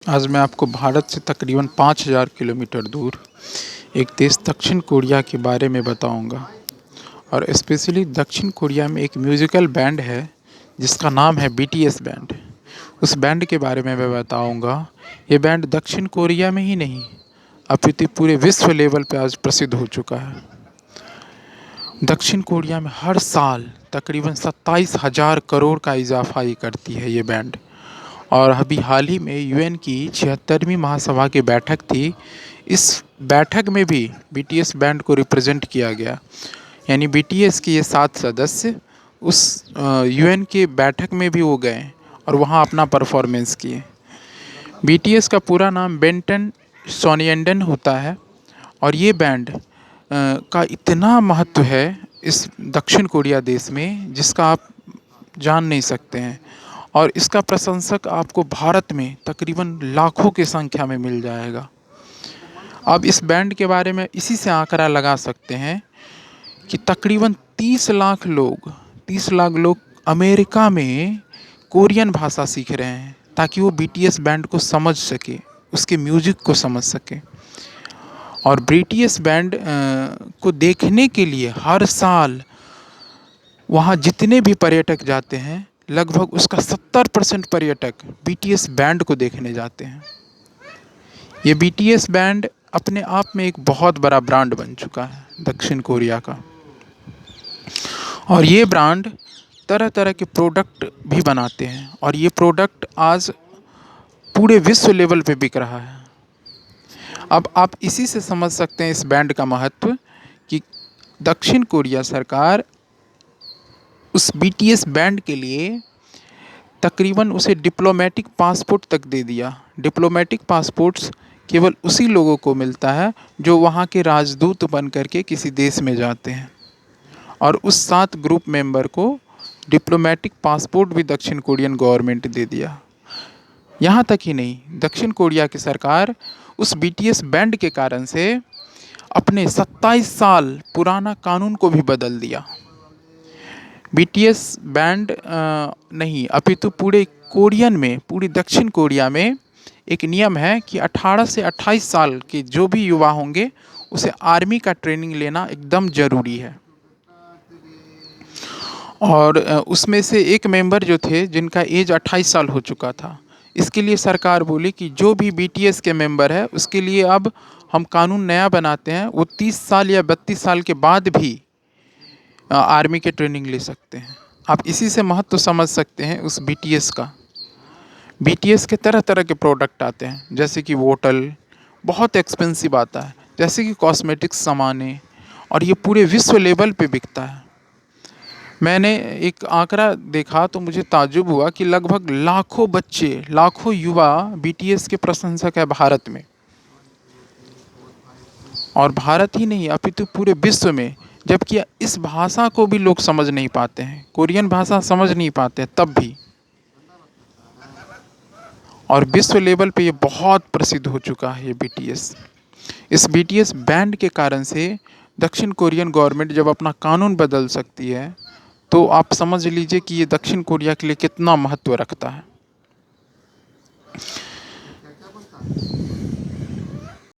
आज मैं आपको भारत से तकरीबन 5000 किलोमीटर दूर एक देश दक्षिण कोरिया के बारे में बताऊंगा। और स्पेशली दक्षिण कोरिया में एक म्यूज़िकल बैंड है जिसका नाम है बीटीएस बैंड। उस बैंड के बारे में मैं बताऊंगा। ये बैंड दक्षिण कोरिया में ही नहीं अपितु पूरे विश्व लेवल पे आज प्रसिद्ध हो चुका है। दक्षिण कोरिया में हर साल तकरीबन 27,000 करोड़ का इजाफा ही करती है ये बैंड। और अभी हाल ही में यूएन की 76वीं महासभा की बैठक थी। इस बैठक में भी बीटीएस बैंड को रिप्रेजेंट किया गया, यानी बीटीएस के ये 7 सदस्य उस यूएन के बैठक में भी वो गए और वहाँ अपना परफॉर्मेंस किए। बीटीएस का पूरा नाम बेंटन सोनिएंडन होता है और ये बैंड का इतना महत्व है इस दक्षिण कोरिया देश में जिसका आप जान नहीं सकते हैं। और इसका प्रशंसक आपको भारत में तकरीबन लाखों की संख्या में मिल जाएगा। अब इस बैंड के बारे में इसी से आंकड़ा लगा सकते हैं कि तकरीबन 30 लाख लोग अमेरिका में कोरियन भाषा सीख रहे हैं ताकि वो बीटीएस बैंड को समझ सके, उसके म्यूजिक को समझ सके। और बीटीएस बैंड को देखने के लिए हर साल वहाँ जितने भी पर्यटक जाते हैं लगभग उसका 70% पर्यटक बीटीएस बैंड को देखने जाते हैं। ये बीटीएस बैंड अपने आप में एक बहुत बड़ा ब्रांड बन चुका है दक्षिण कोरिया का। और ये ब्रांड तरह तरह के प्रोडक्ट भी बनाते हैं और ये प्रोडक्ट आज पूरे विश्व लेवल पे बिक रहा है। अब आप इसी से समझ सकते हैं इस बैंड का महत्व कि दक्षिण कोरिया सरकार उस बीटीएस बैंड के लिए तकरीबन उसे डिप्लोमेटिक पासपोर्ट तक दे दिया। डिप्लोमेटिक पासपोर्ट्स केवल उसी लोगों को मिलता है जो वहाँ के राजदूत बन करके किसी देश में जाते हैं। और उस 7 ग्रुप मेंबर को डिप्लोमेटिक पासपोर्ट भी दक्षिण कोरियन गवर्नमेंट दे दिया। यहाँ तक ही नहीं, दक्षिण कोरिया की सरकार उस बीटीएस बैंड के कारण से अपने 27 साल पुराना कानून को भी बदल दिया। बीटीएस बैंड नहीं अपितु पूरे कोरियन में, पूरी दक्षिण कोरिया में एक नियम है कि 18 से 28 साल के जो भी युवा होंगे उसे आर्मी का ट्रेनिंग लेना एकदम ज़रूरी है। और उसमें से एक मेंबर जो थे जिनका एज 28 साल हो चुका था, इसके लिए सरकार बोली कि जो भी बीटीएस के मेंबर है उसके लिए अब हम कानून नया बनाते हैं, वो 30 साल या 32 साल के बाद भी आर्मी के ट्रेनिंग ले सकते हैं। आप इसी से महत्व समझ सकते हैं उस बीटीएस का। बीटीएस के तरह तरह के प्रोडक्ट आते हैं जैसे कि वोटल बहुत एक्सपेंसिव आता है, जैसे कि कॉस्मेटिक्स सामानें, और ये पूरे विश्व लेवल पे बिकता है। मैंने एक आंकड़ा देखा तो मुझे ताज्जुब हुआ कि लगभग लाखों बच्चे, लाखों युवा बीटीएस के प्रशंसक है भारत में। और भारत ही नहीं अपितु पूरे विश्व में, जबकि इस भाषा को भी लोग समझ नहीं पाते हैं, कोरियन भाषा समझ नहीं पाते हैं तब भी। और विश्व लेवल पे ये बहुत प्रसिद्ध हो चुका है ये बीटीएस। इस बीटीएस बैंड के कारण से दक्षिण कोरियन गवर्नमेंट जब अपना कानून बदल सकती है तो आप समझ लीजिए कि ये दक्षिण कोरिया के लिए कितना महत्व रखता है।